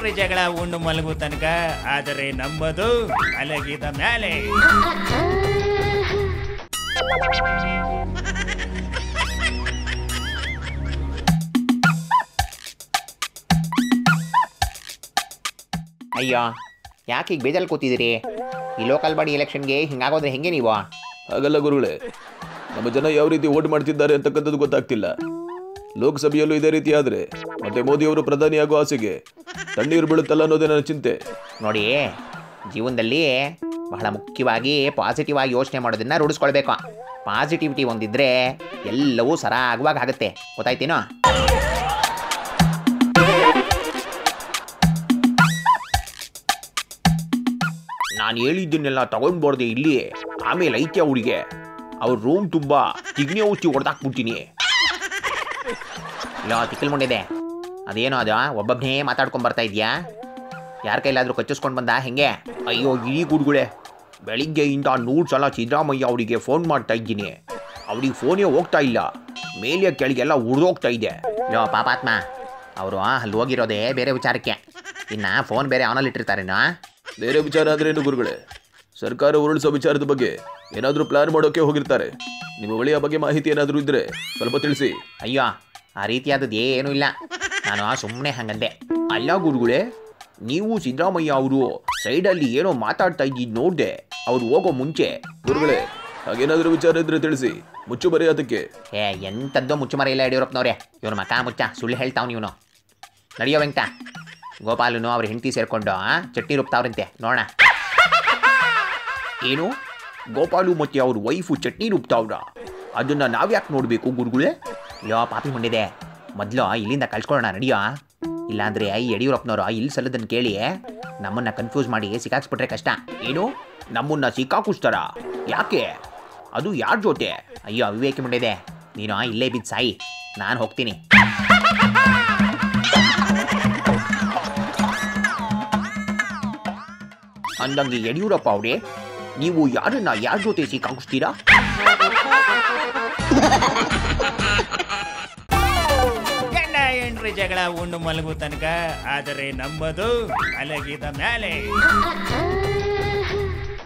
ಏನ್ರಿ ಜಗಳ ಉಂಡು ಮಲಗು ತನಕ, ಆದರೆ ನಂಬದು ಮಲಗಿದ ಮೇಲೆ. ಅಯ್ಯೋ, ಯಾಕೆ ಈಗ ಬೇಜಾರು ಕೂತಿದ್ದೀರಿ? ಈ ಲೋಕಲ್ ಬಾಡಿ ಎಲೆಕ್ಷನ್ಗೆ ಹಿಂಗಾಗೋದ್ರೆ ಹೆಂಗೆ ನೀವು? ಹಾಗಲ್ಲ ಗುರುಗಳೇ, ನಮ್ಮ ಜನ ಯಾವ ರೀತಿ ವೋಟ್ ಮಾಡ್ತಿದ್ದಾರೆ ಅಂತಕ್ಕಂಥದ್ದು ಗೊತ್ತಾಗ್ತಿಲ್ಲ. ಲೋಕಸಭೆಯಲ್ಲೂ ಇದೇ ರೀತಿ ಆದರೆ ಮತ್ತೆ ಮೋದಿಯವರು ಪ್ರಧಾನಿ ಆಗೋ ಆಸೆಗೆ ತಣ್ಣೀರು ಬೀಳುತ್ತಲ್ಲ ಅನ್ನೋದೇ ನನ್ನ ಚಿಂತೆ. ನೋಡಿ, ಜೀವನದಲ್ಲಿ ಬಹಳ ಮುಖ್ಯವಾಗಿ ಪಾಸಿಟಿವ್ ಆಗಿ ಯೋಚನೆ ಮಾಡೋದನ್ನ ರೂಢಿಸ್ಕೊಳ್ಬೇಕು. ಪಾಸಿಟಿವಿಟಿ ಒಂದಿದ್ರೆ ಎಲ್ಲವೂ ಸರಾಗವಾಗಿ ಆಗುತ್ತೆ, ಗೊತ್ತಾಯ್ತೇನೋ? ನಾನು ಹೇಳಿದ್ದನ್ನೆಲ್ಲ ತಗೊಂಡ್ಬಾರ್ದೆ ಇಲ್ಲಿ. ಆಮೇಲೆ ಐತೆ ಅವರಿಗೆ ಅವ್ರ ರೂಮ್ ತುಂಬ ತಿಗ್ನಿ ಔಷಧಿ ಹೊಡೆದಾಕ್ಬಿಡ್ತೀನಿ. ಇಲ್ಲ ತಿಕ್ಕಲ್ ಮುಂಡಿದೆ, ಅದೇನೋ ಅದು ಒಬ್ಬೊಬ್ಬನೇ ಮಾತಾಡ್ಕೊಂಡು ಬರ್ತಾ ಇದೆಯಾ? ಯಾರ ಕೈಲಾದರೂ ಕಚ್ಚಿಸ್ಕೊಂಡು ಬಂದ ಹೆಂಗೆ? ಅಯ್ಯೋ ಈ ಗುಡ್ಗುಳೆ, ಬೆಳಿಗ್ಗೆಯಿಂದ 100 ಸಲ ಸಿದ್ದರಾಮಯ್ಯ ಅವರಿಗೆ ಫೋನ್ ಮಾಡ್ತಾ ಇದ್ದೀನಿ. ಅವ್ರಿಗೆ ಫೋನೇ ಹೋಗ್ತಾ ಇಲ್ಲ, ಮೇಲೆ ಕೆಳಗೆಲ್ಲ ಉರಿದೋಗ್ತಾ ಇದೆ. ಯೋ ಪಾಪಾತ್ಮ, ಅವರು ಅಲ್ಲಿ ಹೋಗಿರೋದೇ ಬೇರೆ ವಿಚಾರಕ್ಕೆ, ಇನ್ನು ಫೋನ್ ಬೇರೆ ಅವನಲ್ಲಿ ಇಟ್ಟಿರ್ತಾರೇನೋ. ಬೇರೆ ವಿಚಾರ ಅಂದ್ರೆ ಏನು ಗುರುಗಳೇ? ಸರ್ಕಾರ ಉರುಳಿಸೋ ವಿಚಾರದ ಬಗ್ಗೆ ಏನಾದರೂ ಪ್ಲಾನ್ ಮಾಡೋಕೆ ಹೋಗಿರ್ತಾರೆ. ನಿಮ್ಮ ಬಳಿ ಆ ಬಗ್ಗೆ ಮಾಹಿತಿ ಏನಾದರೂ ಇದ್ರೆ ಸ್ವಲ್ಪ ತಿಳಿಸಿ. ಅಯ್ಯೋ, ಆ ರೀತಿಯಾದದ್ದು ಏನೂ ಇಲ್ಲ, ನಾನು ಸುಮ್ಮನೆ ಹಂಗಂದೆ. ಅಲ್ಲ ಗುರುಗಳೇ, ನೀವು ಸಿದ್ದರಾಮಯ್ಯ ಅವರು ಸೈಡಲ್ಲಿ ಏನೋ ಮಾತಾಡ್ತಾ ಇದ್ದಿದ್ದು ನೋಡಿದೆ ಅವ್ರು ಹೋಗೋ ಮುಂಚೆ. ಗುರುಗಳೇ, ಹಾಗೇನಾದರೂ ವಿಚಾರ ಇದ್ರೆ ತಿಳಿಸಿ, ಮುಚ್ಚು ಬರೀ ಅದಕ್ಕೆ. ಎಂಥದ್ದೋ ಮುಚ್ಚುಮರ ಇಲ್ಲ ಯಡಿಯೂರಪ್ಪನವ್ರೆ, ಇವನು ಮಕ ಮುಚ್ಚ ಸುಳ್ಳು ಹೇಳ್ತಾವ್ ನೀವನು. ನಡೆಯೋ ವೆಂಕಟ, ಗೋಪಾಲನು ಅವ್ರ ಹೆಂಡತಿ ಸೇರ್ಕೊಂಡು ಚಟ್ನಿ ರುಬ್ತಾವ್ರಂತೆ, ನೋಡೋಣ. ಏನು, ಗೋಪಾಲು ಮತ್ತೆ ಅವ್ರ ವೈಫು ಚಟ್ನಿ ರುಬ್ತಾವ್ರ? ಅದನ್ನು ನಾವ್ಯಾಕೆ ನೋಡಬೇಕು ಗುರುಗಳೇ? ಯೋ ಪಾಪಿ ಮುಂಡಿದೆ, ಮೊದಲು ಇಲ್ಲಿಂದ ಕಳ್ಸ್ಕೊಳ್ಳೋಣ, ನಡಿಯೋ. ಇಲ್ಲಾಂದರೆ ಯಡಿಯೂರಪ್ಪನವರು ಇಲ್ಲಿ ಸಲ್ಲದನ್ನು ಕೇಳಿ ನಮ್ಮನ್ನು ಕನ್ಫ್ಯೂಸ್ ಮಾಡಿ ಸಿಕ್ಕಾಕ್ಸ್ಬಿಟ್ರೆ ಕಷ್ಟ. ಏನು, ನಮ್ಮನ್ನು ಸಿಕ್ಕಾಕಿಸ್ತಾರ? ಯಾಕೆ? ಅದು ಯಾರ ಜೊತೆ? ಅಯ್ಯೋ ವಿವೇಕಿ ಮುಂಡಿದೆ, ನೀನು ಇಲ್ಲೇ ಬಿದ್ದು ಸಾಯಿ, ನಾನು ಹೋಗ್ತೀನಿ. ಅಂದಂಗೆ ಯಡಿಯೂರಪ್ಪ ಅವರೇ, ನೀವು ಯಾರನ್ನ ಯಾರ ಜೊತೆ ಸಿಕ್ಕಾಕಿಸ್ತೀರಾ? ಗಂಡ ಹೆಂಡ್ರಿ ಜಗಳ ಉಂಡು ಮಲಗು ತನಕ, ಆದರೆ ನಂಬದು ಮಲಗಿದ ಮೇಲೆ.